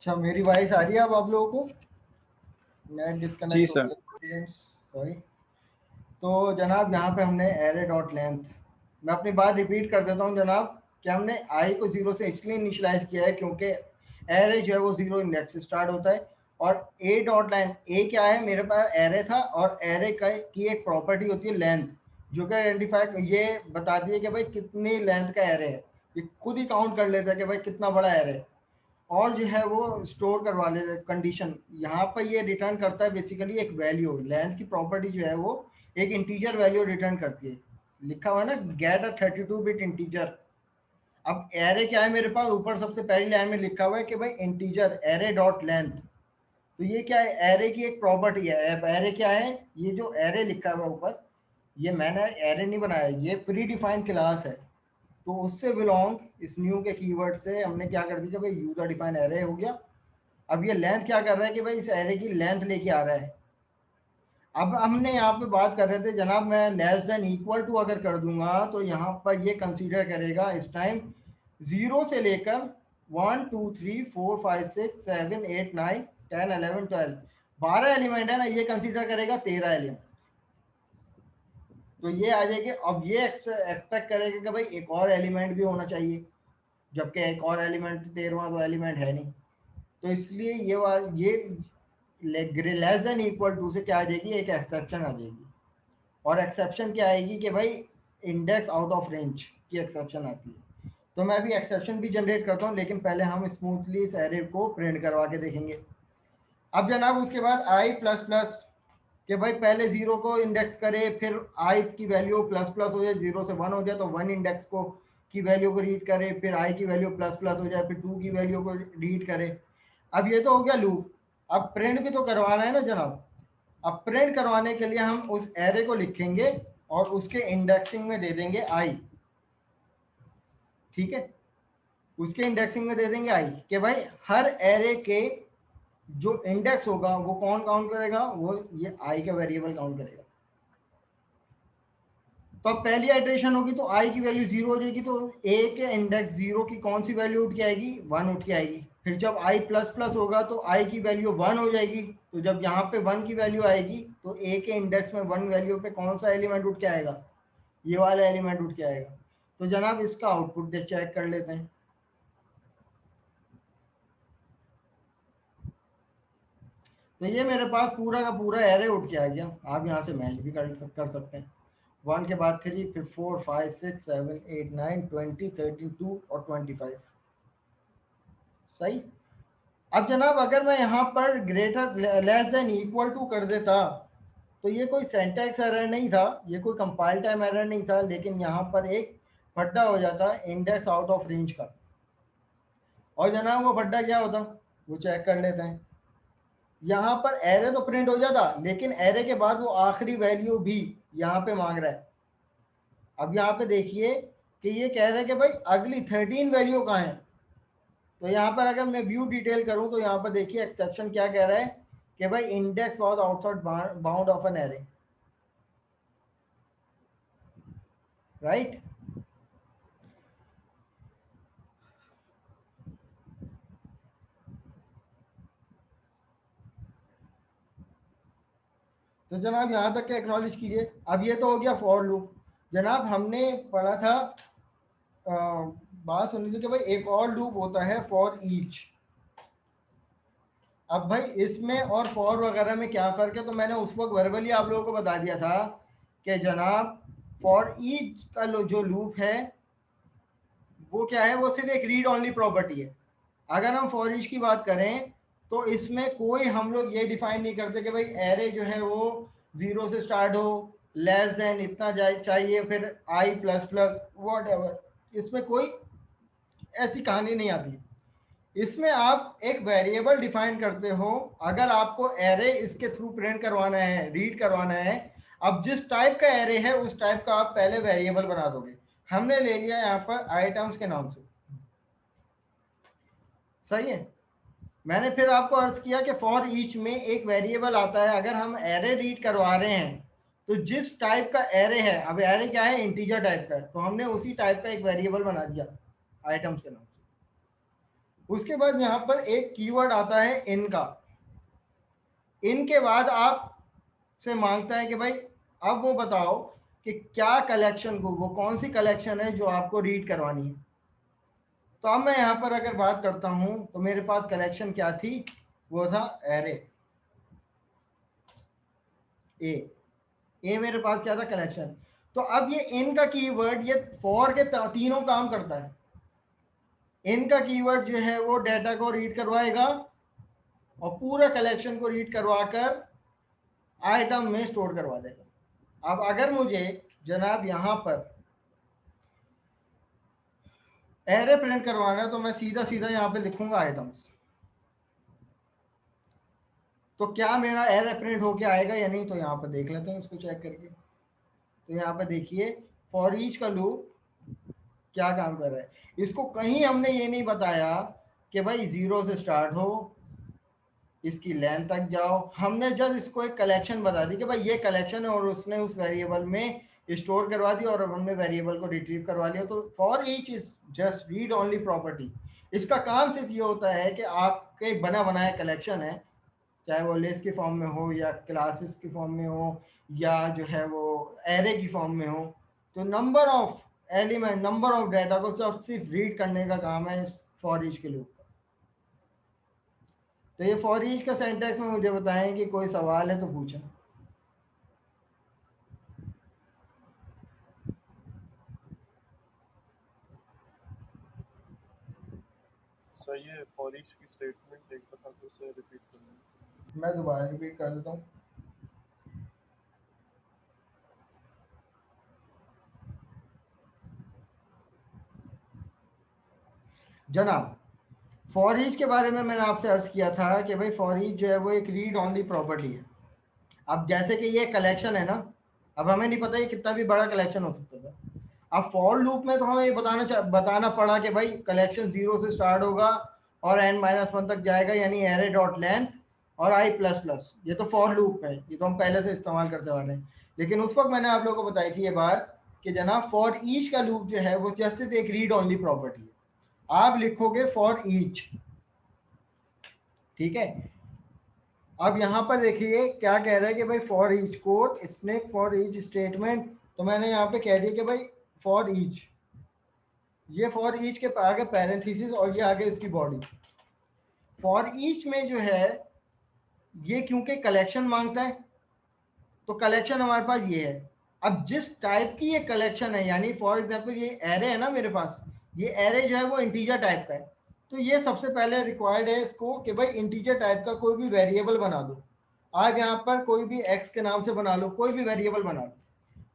अच्छा, मेरी वॉइस आ रही है अब आप लोगों को? नेट जी डिस्कनेक्ट हो सर। गया, सॉरी। तो जनाब यहाँ पे हमने एरे डॉट लेंथ, मैं अपनी बात रिपीट कर देता हूँ जनाब, कि हमने आई को जीरो से इसलिए इनिशियलाइज किया है क्योंकि एरे जो है वो जीरो इंडेक्स से स्टार्ट होता है। और ए डॉट लाइन, ए क्या है, मेरे पास एरे था और एरे का की एक प्रॉपर्टी होती है लेंथ, जो कि आइडेंटिफाई ये बताती है कि भाई कितनी लेंथ का एरे है। ये खुद ही काउंट कर लेता है कि भाई कितना बड़ा एरे है, और जो है वो स्टोर करवा ले कंडीशन। यहाँ पर ये रिटर्न करता है बेसिकली एक वैल्यू, लेंथ की प्रॉपर्टी जो है वो एक इंटीजर वैल्यू रिटर्न करती है। लिखा हुआ है ना, गेट अ 32 बिट इंटीजर। अब एरे क्या है मेरे पास, ऊपर सबसे पहली लाइन में लिखा हुआ है कि भाई इंटीजर एरे डॉट लेंथ। तो ये क्या है, एरे की एक प्रॉपर्टी है। अब एरे क्या है, ये जो एरे लिखा हुआ है ऊपर, ये मैंने एरे नहीं बनाया, ये प्री डिफाइंड क्लास है। तो उससे बिलोंग, इस न्यू के कीवर्ड से हमने क्या कर दिया, भाई यूजर डिफाइन एरे हो गया। अब ये लेंथ क्या कर रहा है कि भाई इस एरे की लेंथ लेके आ रहा है। अब हमने यहाँ पे बात कर रहे थे जनाब, मैं लेस देन इक्वल टू अगर कर दूंगा तो यहाँ पर ये कंसीडर करेगा इस टाइम जीरो से लेकर 1 2 3 4 5 6 7 8 9 10 11 12 12 एलिमेंट है ना, ये कंसीडर करेगा 13 एलिमेंट। तो ये आ जाएगी। अब ये एक्सपेक्ट करेगा कि भाई एक और एलिमेंट भी होना चाहिए, जबकि एक और एलिमेंट 13वां तो एलिमेंट है नहीं। तो इसलिए ये लेस देन इक्वल टू से क्या आ जाएगी, एक एक्सेप्शन आ जाएगी। और एक्सेप्शन क्या आएगी कि भाई इंडेक्स आउट ऑफ रेंज की एक्सेप्शन आती है। तो मैं अभी एक्सेप्शन भी जनरेट करता हूँ, लेकिन पहले हम स्मूथली इस एरे को प्रिंट करवा के देखेंगे। अब जनाब उसके बाद आई प्लस प्लस, कि भाई पहले जीरो को इंडेक्स करे, फिर आई की वैल्यू प्लस प्लस हो जाए, जीरो से वन हो जाए तो वन इंडेक्स को की वैल्यू को रीड करे, फिर आई की वैल्यू प्लस प्लस हो जाए, फिर टू की वैल्यू को रीड करे। अब ये तो हो गया लूप। अब प्रिंट भी तो करवाना है ना जनाब। अब प्रिंट करवाने के लिए हम उस एरे को लिखेंगे और उसके इंडेक्सिंग में दे देंगे आई। ठीक है, उसके इंडेक्सिंग में दे देंगे आई, कि भाई हर एरे के जो इंडेक्स होगा वो कौन काउंट करेगा, वो ये आई का वेरिएबल काउंट करेगा। तो अब पहली आइट्रेशन होगी तो आई की वैल्यू जीरो हो जाएगी, तो ए के इंडेक्स जीरो की कौन सी वैल्यू उठ के आएगी, वन उठ के आएगी। फिर जब आई प्लस प्लस होगा तो आई की वैल्यू वन हो जाएगी, तो जब यहाँ पे वन की वैल्यू आएगी तो ए के इंडेक्स में वन वैल्यू पे कौन सा एलिमेंट उठ के आएगा, ये वाला एलिमेंट उठ के आएगा। तो जनाब इसका आउटपुट चेक कर लेते हैं। तो ये मेरे पास पूरा का पूरा एरे उठ के आ गया। आप यहाँ से मैच भी कर सकते हैं। वन के बाद थ्री, फिर 4 5 6 7 8 9 20 13 2 और 25। सही। अब जनाब अगर मैं यहाँ पर greater less than equal to कर देता, तो ये कोई सेंटेक्स एरर नहीं था, ये कोई कंपाइल टाइम एरर नहीं था, लेकिन यहाँ पर एक फड्डा हो जाता इंडेक्स आउट ऑफ रेंज का। और जनाब वो फड्डा क्या होता, वो चेक कर लेते हैं। यहाँ पर एरे तो प्रिंट हो जाता, लेकिन एरे के बाद वो आखिरी वैल्यू भी यहाँ पे मांग रहा है। अब यहाँ पे देखिए कि ये कह रहा है कि भाई अगली 13 वैल्यू कहाँ है। तो यहाँ पर अगर मैं व्यू डिटेल करूँ तो यहाँ पर देखिए एक्सेप्शन क्या कह रहा है, कि भाई index was outside bound of an array, right. तो जनाब यहाँ तक के एक्नॉलेज कीजिए। अब ये तो हो गया फॉर लूप। जनाब हमने पढ़ा था, बात सुन लीजिए कि भाई एक और लूप होता है फॉर ईच। अब भाई इसमें और फॉर वगैरह में क्या फ़र्क है, तो मैंने उस वक्त वर्बली आप लोगों को बता दिया था कि जनाब फॉर ईच का जो लूप है वो क्या है, वो सिर्फ एक रीड ऑनली प्रॉपर्टी है। अगर हम फॉर ईच की बात करें तो इसमें कोई हम लोग ये डिफाइन नहीं करते कि भाई एरे जो है वो जीरो से स्टार्ट हो, लेस देन इतना चाहिए, फिर आई प्लस प्लस वॉट एवर, इसमें कोई ऐसी कहानी नहीं आती। इसमें आप एक वेरिएबल डिफाइन करते हो, अगर आपको एरे इसके थ्रू प्रिंट करवाना है, रीड करवाना है। अब जिस टाइप का एरे है उस टाइप का आप पहले वेरिएबल बना दोगे। हमने ले लिया यहाँ पर आइटम्स के नाम से, सही है। मैंने फिर आपको अर्ज किया कि फॉर ईच में एक वेरिएबल आता है, अगर हम एरे रीड करवा रहे हैं तो जिस टाइप का एरे है, अब एरे क्या है, इंटीजर टाइप का है, तो हमने उसी टाइप का एक वेरिएबल बना दिया आइटम्स के नाम से। उसके बाद यहाँ पर एक कीवर्ड आता है इन का। इन के बाद आप से मांगता है कि भाई अब वो बताओ कि क्या कलेक्शन को, वो कौन सी कलेक्शन है जो आपको रीड करवानी है। तो अब मैं यहाँ पर अगर बात करता हूँ तो मेरे पास कलेक्शन क्या थी, वो था एरे ए। ए मेरे पास क्या था, कलेक्शन। तो अब ये इन का कीवर्ड, ये फॉर के तीनों काम करता है। इन का कीवर्ड जो है वो डेटा को रीड करवाएगा और पूरा कलेक्शन को रीड करवाकर आइटम में स्टोर करवा देगा। अब अगर मुझे जनाब यहाँ पर एरे प्रिंट करवाना है तो मैं सीधा सीधा यहाँ पे लिखूंगा आइटम्स। तो क्या मेरा एरे प्रिंट होके आएगा या नहीं, तो यहाँ पर देख लेते हैं उसको चेक करके। तो यहाँ पे देखिए फॉर ईच का लूप क्या काम कर रहा है। इसको कहीं हमने ये नहीं बताया कि भाई 0 से स्टार्ट हो, इसकी लेंथ तक जाओ। हमने जस्ट इसको एक कलेक्शन बता दी कि भाई ये कलेक्शन है और उसने उस वेरिएबल में स्टोर करवा दिया और हमने वेरिएबल को रिट्रीव करवा लिया। तो for each is just read only property. इसका काम सिर्फ ये होता है कि आपके बना बनाया कलेक्शन है, चाहे वो लिस्ट की फॉर्म में हो या क्लासेस की फॉर्म में हो या जो है वो एरे की फॉर्म में हो, तो number of element, number of data को सिर्फ रीड करने का काम है इस फॉर ईच के लूप। तो ये फॉर ईच का सेंटेक्स में मुझे बताएं कि कोई सवाल है तो पूछें। सर ये फॉर ईच की स्टेटमेंट एक दफा फिर से रिपीट करना। मैं दोबारा रिपीट कर देता हूँ। जनाब फॉर ईच के बारे में मैंने आपसे अर्ज किया था कि भाई फॉर ईच जो है वो एक रीड ओनली प्रॉपर्टी है। अब जैसे कि ये कलेक्शन है ना, अब हमें नहीं पता ये कितना भी बड़ा कलेक्शन हो सकता था। अब फॉर लूप में तो हमें ये बताना पड़ा कि भाई कलेक्शन 0 से स्टार्ट होगा और n-1 तक जाएगा, यानी एरे डॉट लेंथ और आई प्लस प्लस। ये तो फॉर लूप है, ये तो हम पहले से इस्तेमाल करते वाले हैं। लेकिन उस वक्त मैंने आप लोगों को बताई थी ये बात कि जनाब फॉर ईच का लूप जो है वो जैसे एक रीड ओनली प्रॉपर्टी है। आप लिखोगे फॉर ईच, ठीक है। अब यहाँ पर देखिए क्या कह रहा है कि भाई for each code snake for each statement. तो मैंने यहाँ पे कह दिया कि भाई फॉर ईच, ये फॉर ईच के आगे पैरेंथेसिस और ये आगे इसकी बॉडी। फॉर ईच में जो है ये क्योंकि कलेक्शन मांगता है तो कलेक्शन हमारे पास ये है। अब जिस टाइप की ये कलेक्शन है, यानी फॉर एग्जांपल ये एरे है ना मेरे पास, ये एरे जो है वो इंटीजर टाइप का है। तो ये सबसे पहले रिक्वायर्ड है इसको कि भाई इंटीजर टाइप का कोई भी वेरिएबल बना दो। आप यहाँ पर कोई भी एक्स के नाम से बना लो, कोई भी वेरिएबल बना लो।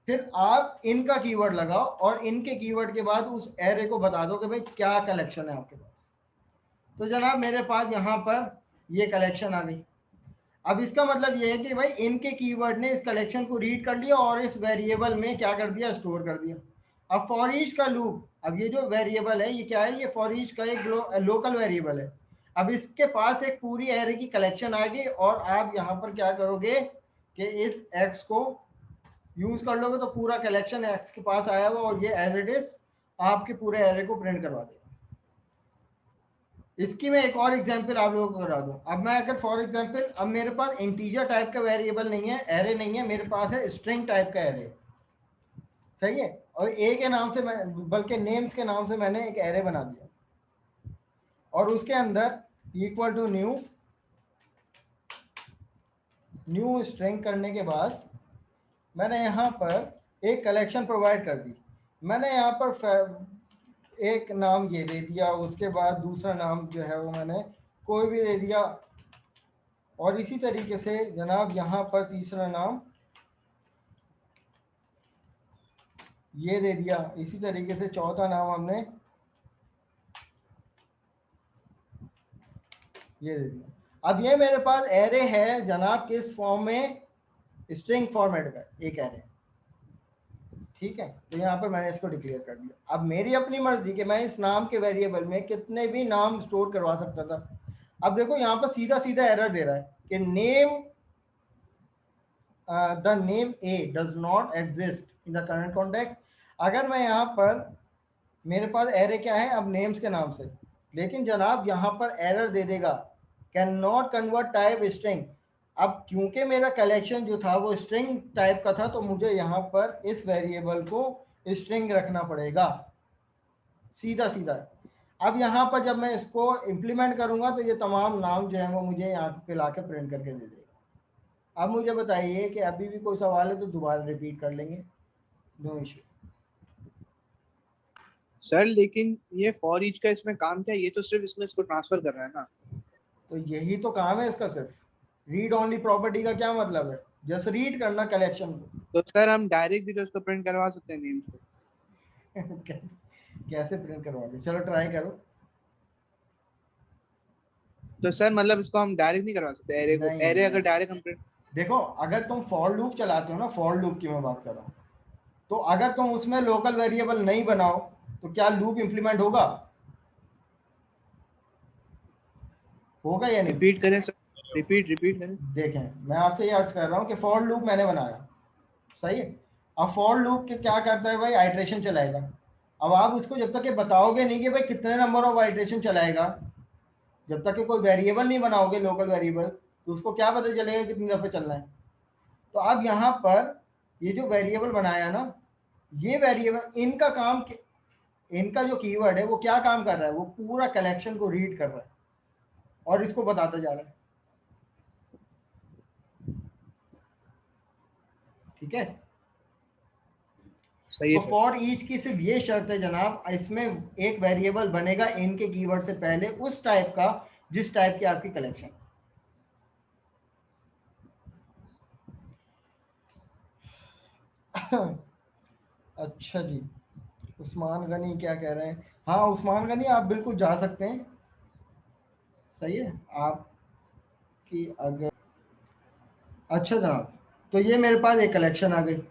फिर आप इनका कीवर्ड लगाओ और इनके कीवर्ड के बाद उस एरे को बता दो कि भाई क्या कलेक्शन है आपके पास। तो जनाब मेरे पास यहाँ पर ये कलेक्शन आ गई। अब इसका मतलब ये है कि भाई इनके कीवर्ड ने इस कलेक्शन को रीड कर लिया और इस वेरिएबल में क्या कर दिया, स्टोर कर दिया। अब फॉर ईच का लूप, अब ये जो वेरिएबल है ये क्या है, ये फॉर ईच का एक लोकल वेरिएबल है। अब इसके पास एक पूरी एरे की कलेक्शन आएगी और आप यहाँ पर क्या करोगे कि इस एक्स को यूज कर लोगे तो पूरा कलेक्शन एक्स के पास आया हुआ और ये एज इट इज आपके पूरे एरे को प्रिंट करवा देगा। इसकी मैं एक और एग्जांपल आप लोगों को करा दूं। अब मैं अगर फॉर एग्जांपल, अब मेरे पास इंटीजर टाइप का वेरिएबल नहीं है, एरे नहीं है, मेरे पास है स्ट्रिंग टाइप का एरे, सही है। और ए के नाम से मैं, बल्कि नेम्स के नाम से मैंने एक एरे बना दिया और उसके अंदर equal to new, new string करने के बाद मैंने यहाँ पर एक कलेक्शन प्रोवाइड कर दी। मैंने यहाँ पर एक नाम ये दे दिया, उसके बाद दूसरा नाम जो है वो मैंने कोई भी दे दिया और इसी तरीके से जनाब यहाँ पर तीसरा नाम ये दे दिया। इसी तरीके से चौथा नाम हमने ये दे दिया। अब ये मेरे पास एरे है जनाब किस फॉर्म में, स्ट्रिंग फॉर्मेट का एक एरे, ठीक है। तो यहाँ पर मैंने इसको डिक्लेयर कर दिया। अब मेरी अपनी मर्जी कि मैं इस नाम के वेरिएबल में कितने भी नाम स्टोर करवा सकता था। अब देखो यहाँ पर सीधा सीधा एरर दे रहा है कि name the name A does not exist in the current context. अगर मैं यहाँ पर, मेरे पास एरे क्या है अब नेम्स के नाम से, लेकिन जनाब यहाँ पर एरर दे देगा, can not convert type string. अब क्योंकि मेरा कलेक्शन जो था वो स्ट्रिंग टाइप का था, तो मुझे यहाँ पर इस वेरिएबल को स्ट्रिंग रखना पड़ेगा, सीधा सीधा। अब यहाँ पर जब मैं इसको इम्प्लीमेंट करूंगा तो ये तमाम नाम जो है वो मुझे यहाँ पे ला के प्रिंट करके दे देगा। अब मुझे बताइए कि अभी भी कोई सवाल है तो दोबारा रिपीट कर लेंगे, नो इशू। सर लेकिन ये फॉर ईच का इसमें काम क्या है? ये तो सिर्फ इसमें इसको ट्रांसफर कर रहा है ना। तो यही तो काम है इसका सिर्फ। रीड ओनली प्रॉपर्टी का क्या मतलब है? जस्ट रीड करना कलेक्शन को। तो सर हम डायरेक्ट भी तो इसको प्रिंट करवा सकते हैं नेम्स को। कैसे प्रिंट करवाओगे? चलो ट्राई करो। तो सर मतलब इसको हम डायरेक्ट नहीं करवा सकते एरे को? नहीं एरे नहीं, अगर डायरेक्ट हम प्रिंट, देखो अगर तुम फॉर लूप चलाते हो ना, फॉर लूप की मैं बात कर रहा हूँ, तो अगर तुम उसमें लोकल वेरिएबल नहीं बनाओ तो क्या लूप इंप्लीमेंट होगा? होगा या नहीं? रिपीट करें सर, रिपीट करें। देखें, मैं आपसे ये अर्ज कर रहा हूँ कि फॉर लूप मैंने बनाया, सही है। अब फॉर लूप के क्या करता है भाई? आइट्रेशन चलाएगा। अब आप उसको जब तक ये बताओगे नहीं कि भाई कितने नंबर ऑफ आइट्रेशन चलाएगा, जब तक कि कोई वेरिएबल नहीं बनाओगे लोकल वेरिएबल, तो उसको क्या पता चलेगा कितनी दफे चलना है? तो अब यहाँ पर ये जो वेरिएबल बनाया ना, ये वेरिएबल इनका काम, इनका जो कीवर्ड है वो क्या काम कर रहा है? वो पूरा कलेक्शन को रीड कर रहा है और इसको बताता जा रहा है, ठीक है। सही है तो सर। फॉर ईच की सिर्फ ये शर्त है जनाब, इसमें एक वेरिएबल बनेगा इन के कीवर्ड से पहले उस टाइप का जिस टाइप की आपकी कलेक्शन। अच्छा जी, उस्मान गनी क्या कह रहे हैं? हाँ उस्मान गनी, आप बिल्कुल जा सकते हैं, सही है आपकी अगर। अच्छा जनाब, तो ये मेरे पास एक कलेक्शन आ गई।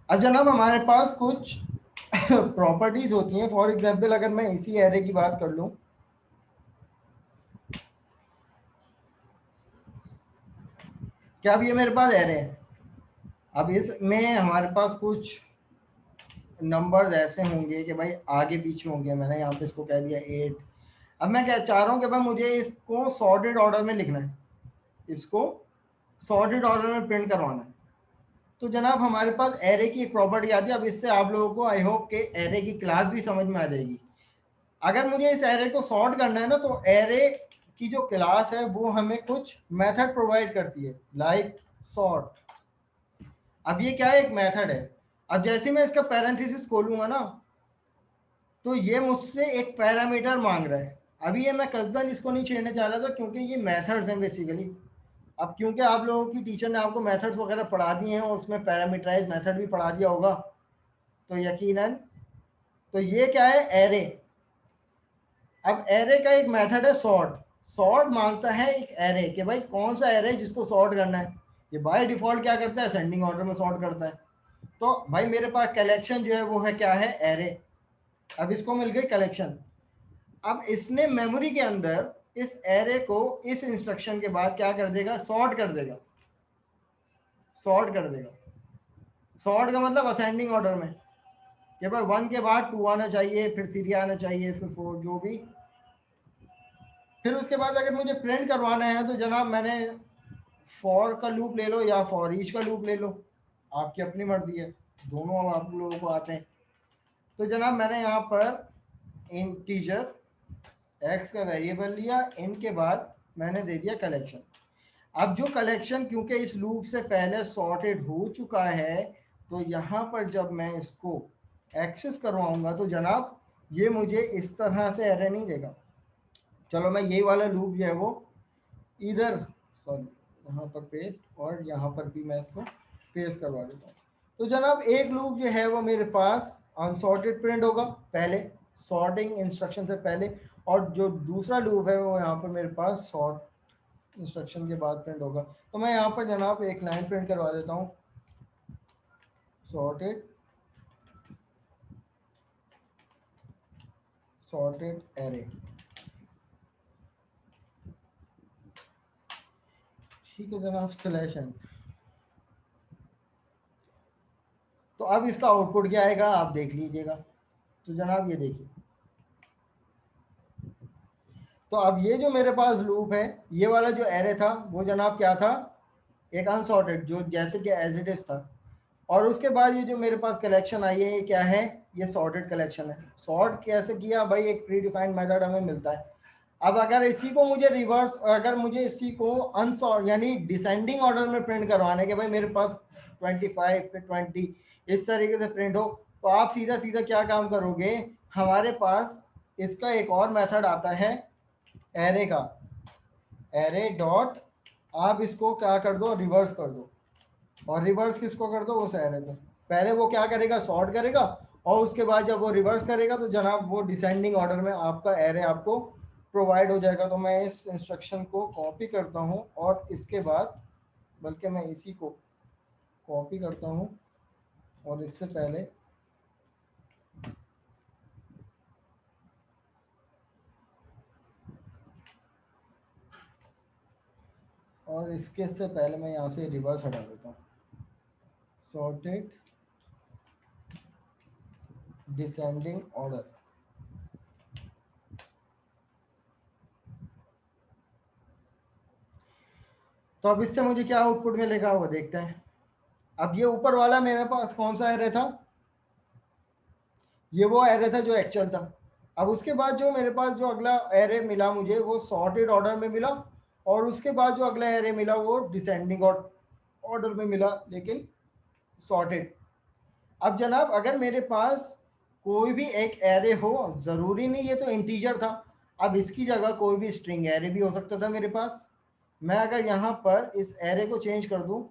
अब जनाब हमारे पास कुछ प्रॉपर्टीज होती हैं। फॉर एग्जांपल अगर मैं इसी एरे की बात कर लूं, क्या अब ये मेरे पास एरे है, अब इसमें हमारे पास कुछ नंबर्स ऐसे होंगे कि भाई आगे पीछे होंगे। मैंने यहाँ पे इसको कह दिया 8। अब मैं क्या चाह रहा हूँ कि भाई मुझे इसको सॉर्टेड ऑर्डर में लिखना है, इसको सॉर्टेड ऑर्डर में प्रिंट करवाना है। तो जनाब हमारे पास एरे की एक प्रॉपर्टी आती है। अब इससे आप लोगों को आई होप के एरे की क्लास भी समझ में आ जाएगी। अगर मुझे इस एरे को सॉर्ट करना है ना, तो एरे की जो क्लास है वो हमें कुछ मेथड प्रोवाइड करती है, लाइक सॉर्ट। अब ये क्या है? एक मेथड है। अब जैसे मैं इसका पैरेंथेसिस खोलूंगा ना, तो ये मुझसे एक पैरामीटर मांग रहा है। अभी ये मैं कसदन इसको नहीं छेड़ने चाह रहा था क्योंकि ये मेथड्स हैं बेसिकली। अब क्योंकि आप लोगों की टीचर ने आपको मेथड्स वगैरह पढ़ा दिए हैं और उसमें पैरामीटराइज मेथड भी पढ़ा दिया होगा, तो यकीनन तो ये क्या है? एरे। अब एरे का एक मेथड है सॉर्ट। सॉर्ट मांगता है एक एरे कि भाई कौन सा एरे जिसको सॉर्ट करना है। ये बाय डिफॉल्ट क्या करता है? असेंडिंग ऑर्डर में सॉर्ट करता है। तो भाई मेरे पास कलेक्शन जो है वो है क्या है? एरे। अब इसको मिल गई कलेक्शन। अब इसने मेमोरी के अंदर इस एरे को इस इंस्ट्रक्शन के बाद क्या कर देगा? सॉर्ट कर देगा। सॉर्ट कर देगा। सॉर्ट का मतलब असेंडिंग ऑर्डर में, कि भाई 1 के बाद 2 आना चाहिए, फिर 3 आना चाहिए, फिर 4, जो भी। फिर उसके बाद अगर मुझे प्रिंट करवाना है तो जनाब मैंने फॉर का लूप ले लो या फॉर ईच का लूप ले लो, आपकी अपनी मर्जी है, दोनों अब आप लोगों को आते हैं। तो जनाब मैंने यहाँ पर इंटीजर एक्स का वेरिएबल लिया, इनके बाद मैंने दे दिया कलेक्शन। अब जो कलेक्शन क्योंकि इस लूप से पहले सॉर्टेड हो चुका है, तो यहाँ पर जब मैं इसको एक्सेस करवाऊंगा तो जनाब ये मुझे इस तरह से एरे नहीं देगा। चलो मैं यही वाला लूप जो है वो इधर, सॉरी, यहाँ पर पेस्ट और यहाँ पर भी मैं इसको पेस्ट करवा देता हूँ। तो जनाब एक लूप जो है वो मेरे पास अनसॉर्टेड प्रिंट होगा पहले, सॉर्टिंग इंस्ट्रक्शन से पहले, और जो दूसरा लूप है वो यहाँ पर मेरे पास सॉर्ट इंस्ट्रक्शन के बाद प्रिंट होगा। तो मैं यहाँ पर जनाब एक लाइन प्रिंट करवा देता हूँ, सॉर्टेड सॉर्टेड एरे, ठीक है जनाब, स्लैश एन। तो अब इसका आउटपुट क्या आएगा आप देख लीजिएगा। तो जनाब ये देखिए, तो अब ये जो मेरे पास लूप है, ये वाला जो एरे था वो जनाब क्या था, एक अनसॉर्टेड, जो जैसे कि एज इट इज था। और उसके बाद ये जो मेरे पास कलेक्शन आई है, ये क्या है, ये सॉर्टेड कलेक्शन है। सॉर्ट कैसे किया भाई, एक प्री डिफाइंड मेथड हमें मिलता है। अब अगर इसी को मुझे रिवर्स, अगर मुझे इसी को अनसॉर्ट यानी डिसेंडिंग ऑर्डर में प्रिंट करवाने के, भाई मेरे पास 25 फिर 20 इस तरीके से प्रिंट हो, तो आप सीधा सीधा क्या काम करोगे, हमारे पास इसका एक और मेथड आता है एरे का, एरे डॉट, आप इसको क्या कर दो, रिवर्स कर दो। और रिवर्स किसको कर दो, उस एरे को। पहले वो क्या करेगा, सॉर्ट करेगा, और उसके बाद जब वो रिवर्स करेगा तो जनाब वो डिसेंडिंग ऑर्डर में आपका एरे आपको प्रोवाइड हो जाएगा। तो मैं इस इंस्ट्रक्शन को कॉपी करता हूँ और इसके बाद, बल्कि मैं इसी को कॉपी करता हूँ और इससे पहले इसके से पहले मैं यहाँ से रिवर्स हटा देता हूँ, सॉर्टेड डिसेंडिंग ऑर्डर। तो अब इससे मुझे क्या आउटपुट मिलेगा वो देखते हैं। अब ये ऊपर वाला मेरे पास कौन सा एरे था, ये वो एरे था जो एक्चुअल था। अब उसके बाद जो मेरे पास जो अगला एरे मिला मुझे, वो सॉर्टेड ऑर्डर में मिला, और उसके बाद जो अगला एरे मिला वो डिसेंडिंग ऑर्डर में मिला, लेकिन सॉर्टेड। अब जनाब अगर मेरे पास कोई भी एक एरे हो, ज़रूरी नहीं ये तो इंटीजर था, अब इसकी जगह कोई भी स्ट्रिंग एरे भी हो सकता था मेरे पास। मैं अगर यहाँ पर इस एरे को चेंज कर दूं,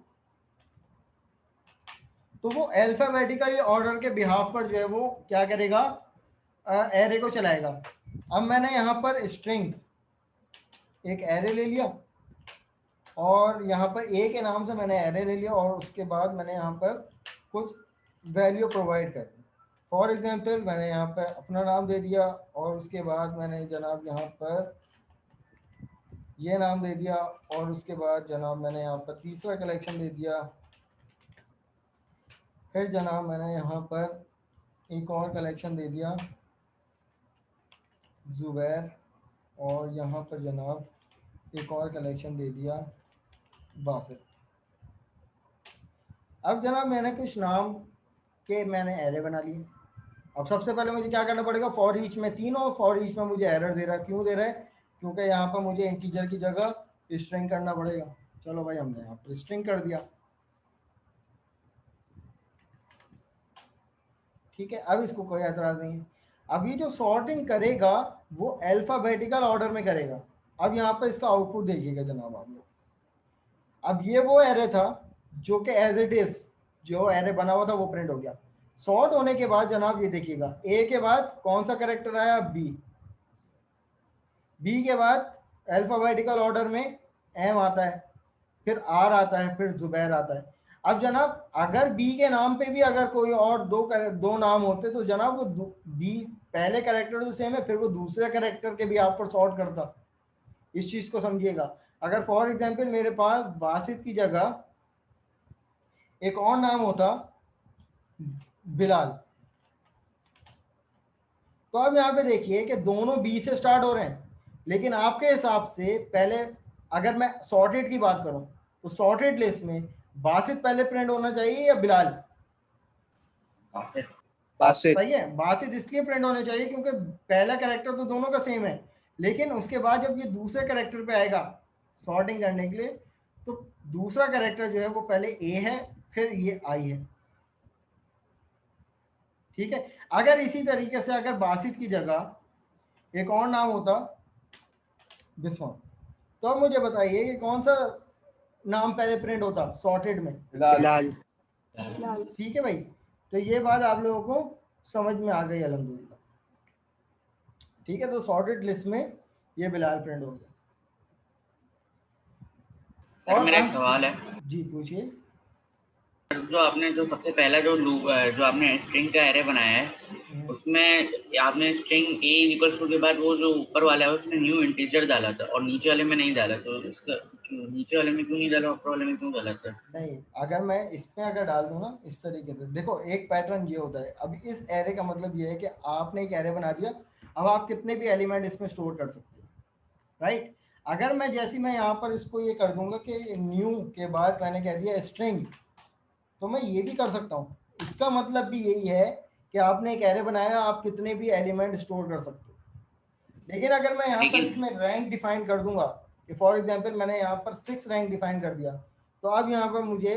तो वो अल्फाबेटिकली ऑर्डर के बिहाफ पर जो है वो क्या करेगा, एरे को चलाएगा। अब मैंने यहाँ पर स्ट्रिंग एक एरे ले लिया, और यहाँ पर ए के नाम से मैंने एरे ले लिया, और उसके बाद मैंने यहाँ पर कुछ वैल्यू प्रोवाइड कर दी। फॉर एग्जांपल मैंने यहाँ पर अपना नाम दे दिया, और उसके बाद मैंने जनाब यहाँ पर ये नाम दे दिया, और उसके बाद जनाब मैंने यहाँ पर तीसरा कलेक्शन दे दिया। फिर जनाब मैंने यहाँ पर एक और कलेक्शन दे दिया जुबैर, और यहाँ पर जनाब एक और कलेक्शन दे दिया बासित। अब जनाब मैंने कुछ नाम के मैंने एरे बना लिए। अब सबसे पहले मुझे क्या करना पड़ेगा, फॉर ईच में तीनों, फॉर ईच में मुझे एरर दे रहा है, क्यों दे रहा है, क्योंकि यहाँ पर मुझे इंटीजर की जगह स्ट्रिंग करना पड़ेगा। चलो भाई हमने यहाँ पर स्ट्रिंग कर दिया, ठीक है। अब इसको कोई एतराज नहीं है। अब ये जो सॉर्टिंग करेगा वो अल्फाबेटिकल ऑर्डर में करेगा। अब यहाँ पर इसका आउटपुट देखिएगा जनाब आप लोग। अब ये वो एरे था जो कि एज इट इज जो एरे बना हुआ था वो प्रिंट हो गया। सॉर्ट होने के बाद जनाब ये देखिएगा, ए के बाद कौन सा करेक्टर आया, बी, बी के बाद अल्फाबेटिकल ऑर्डर में एम आता है, फिर आर आता है, फिर जुबैर आता है। अब जनाब अगर बी के नाम पे भी अगर कोई और दो नाम होते तो जनाब वो बी पहले करेक्टर तो सेम है, फिर वो दूसरे करेक्टर के भी आप पर सॉर्ट करता। इस चीज को समझिएगा। अगर फॉर एग्जांपल मेरे पास बासित की जगह एक और नाम होता बिलाल, तो अब यहाँ पे देखिए कि दोनों बी से स्टार्ट हो रहे हैं, लेकिन आपके हिसाब से पहले अगर मैं सॉर्टेड की बात करूं तो सॉर्टेड लिस्ट में बासित पहले प्रिंट होना चाहिए या बिलाल? बासित। सही है, बासित इसलिए प्रिंट होने चाहिए क्योंकि पहला कैरेक्टर तो दोनों का सेम है, लेकिन उसके बाद जब ये दूसरे कैरेक्टर पे आएगा सॉर्टिंग करने के लिए, तो दूसरा कैरेक्टर जो है वो पहले ए है, फिर ये आई है, ठीक है। अगर इसी तरीके से अगर बासित की जगह एक और नाम होता बिस्वा, तो अब मुझे बताइए कि कौन सा नाम पहले प्रिंट होता सॉर्टेड में? बिलाल। ठीक है भाई, तो ये बात आप लोगों को समझ में आ गई अल्हम्दुलिल्लाह, ठीक है। तो सॉर्टेड लिस्ट में ये बिलाल प्रिंट हो गया। और मेरा एक सवाल है, जी पूछिए। जो आपने जो सबसे पहला जो जो आपने स्ट्रिंग का एरे बनाया है, उसमें आपने स्ट्रिंग ए इक्वल्स टू के बाद वो जो ऊपर वाला है उसमें न्यू इंटीजर डाला था और नीचे वाले में नहीं डाला, तो इसका नीचे वाले में क्यों नहीं डाला, ऊपर वाले में क्यों डाला था? नहीं, अगर मैं इसमें अगर डाल दूँ ना इस तरीके से, देखो एक पैटर्न ये होता है। अब इस एरे का मतलब ये है कि आपने एक एरे बना दिया, अब आप कितने भी एलिमेंट इसमें स्टोर कर सकते हो, राइट। अगर मैं जैसे मैं यहाँ पर इसको ये कर दूंगा कि न्यू के बाद मैंने कह दिया स्ट्रिंग, तो मैं ये भी कर सकता हूँ। इसका मतलब भी यही है कि आपने एक एरे बनाया, आप कितने भी एलिमेंट स्टोर कर सकते हो। लेकिन अगर मैं यहाँ पर इसमें रैंक डिफाइन कर दूंगा कि फॉर एग्जांपल मैंने यहाँ पर 6 रैंक डिफाइन कर दिया, तो अब यहाँ पर मुझे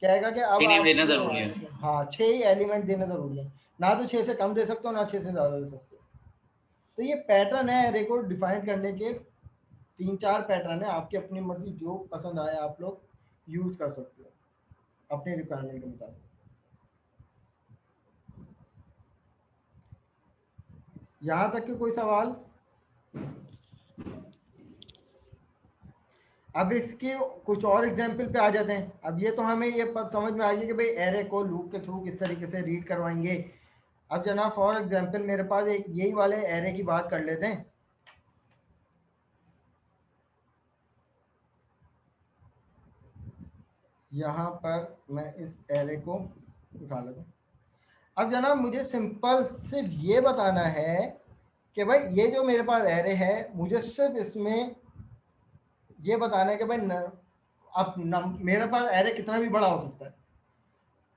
कहेगा कि अब आप देना जरूरी है। हाँ 6 ही एलिमेंट देना जरूरी है, ना तो 6 से कम दे सकते हो ना 6 से ज्यादा दे सकते हो। तो ये पैटर्न है एरे को डिफाइन करने के, 3-4 पैटर्न है, आपकी अपनी मर्जी, जो पसंद आए आप लोग यूज कर सकते हो अपने रिक्वायरमेंट के मुताबिक। यहाँ तक कि कोई सवाल? अब इसके कुछ और एग्जाम्पल पे आ जाते हैं। अब ये तो हमें ये समझ में आ गया कि भाई एरे को लूप के थ्रू किस तरीके से रीड करवाएंगे। अब जनाब फॉर एग्जाम्पल मेरे पास एक यही वाले एरे की बात कर लेते हैं। यहाँ पर मैं इस एरे को उठा लेता हूँ। अब जनाब मुझे सिंपल सिर्फ ये बताना है कि भाई ये जो मेरे पास एरे है, मुझे सिर्फ इसमें ये बताना है कि भाई अब मेरे पास एरे कितना भी बड़ा हो सकता है।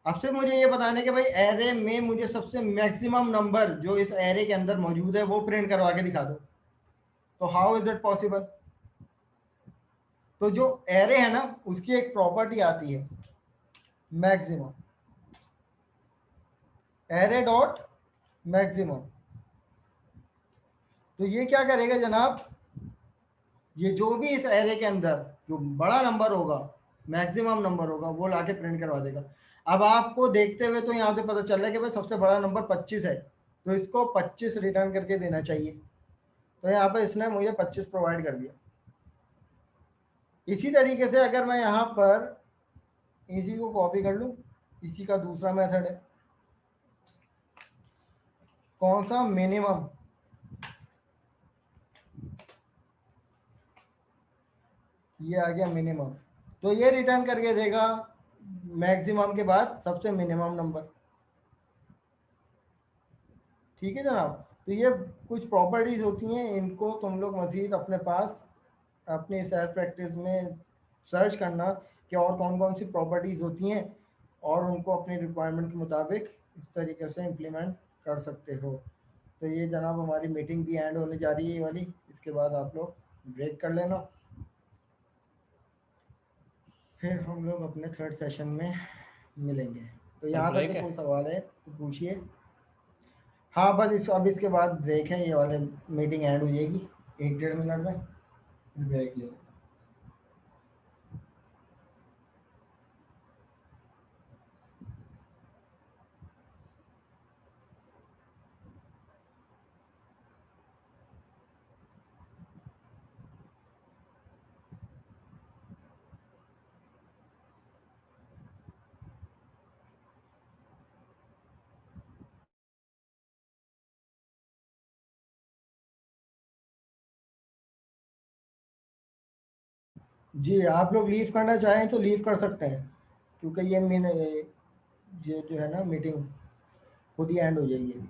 अब सिर्फ मुझे ये बताना है कि भाई एरे में मुझे सबसे मैक्सिमम नंबर जो इस एरे के अंदर मौजूद है वो प्रिंट करवा के दिखा दो। तो हाउ इज इट पॉसिबल? तो जो एरे है ना, उसकी एक प्रॉपर्टी आती है मैक्सिमम, एरे डॉट मैक्सिमम। तो ये क्या करेगा जनाब, ये जो भी इस एरे के अंदर जो बड़ा नंबर होगा, मैक्सिमम नंबर होगा, वो लाके प्रिंट करवा देगा। अब आपको देखते हुए तो यहाँ से पता चल रहा है कि भाई सबसे बड़ा नंबर 25 है, तो इसको 25 रिटर्न करके देना चाहिए। तो यहाँ पर इसने मुझे 25 प्रोवाइड कर दिया। इसी तरीके से अगर मैं यहाँ पर इसी को कॉपी कर लूँ, इसी का दूसरा मेथड है, कौन सा? मिनिमम। ये आ गया मिनिमम, तो ये रिटर्न करके देगा मैक्सिमम के बाद सबसे मिनिमम नंबर। ठीक है जनाब। तो ये कुछ प्रॉपर्टीज होती हैं, इनको तुम लोग मजीद अपने पास अपने सेल्फ प्रैक्टिस में सर्च करना कि और कौन कौन सी प्रॉपर्टीज होती हैं, और उनको अपनी रिक्वायरमेंट के मुताबिक इस तरीके से इम्प्लीमेंट कर सकते हो। तो ये जनाब हमारी मीटिंग भी एंड होने जा रही है ये वाली, इसके बाद आप लोग ब्रेक कर लेना, फिर हम लोग अपने थर्ड सेशन में मिलेंगे। तो यहाँ तक कोई सवाल है तो पूछिए। हाँ बस अब इसके बाद ब्रेक है, ये वाले मीटिंग एंड हो जाएगी 1-1.5 मिनट में, ब्रेक ले। जी आप लोग लीव करना चाहें तो लीव कर सकते हैं, क्योंकि ये जो है ना मीटिंग खुद ही एंड हो जाएगी।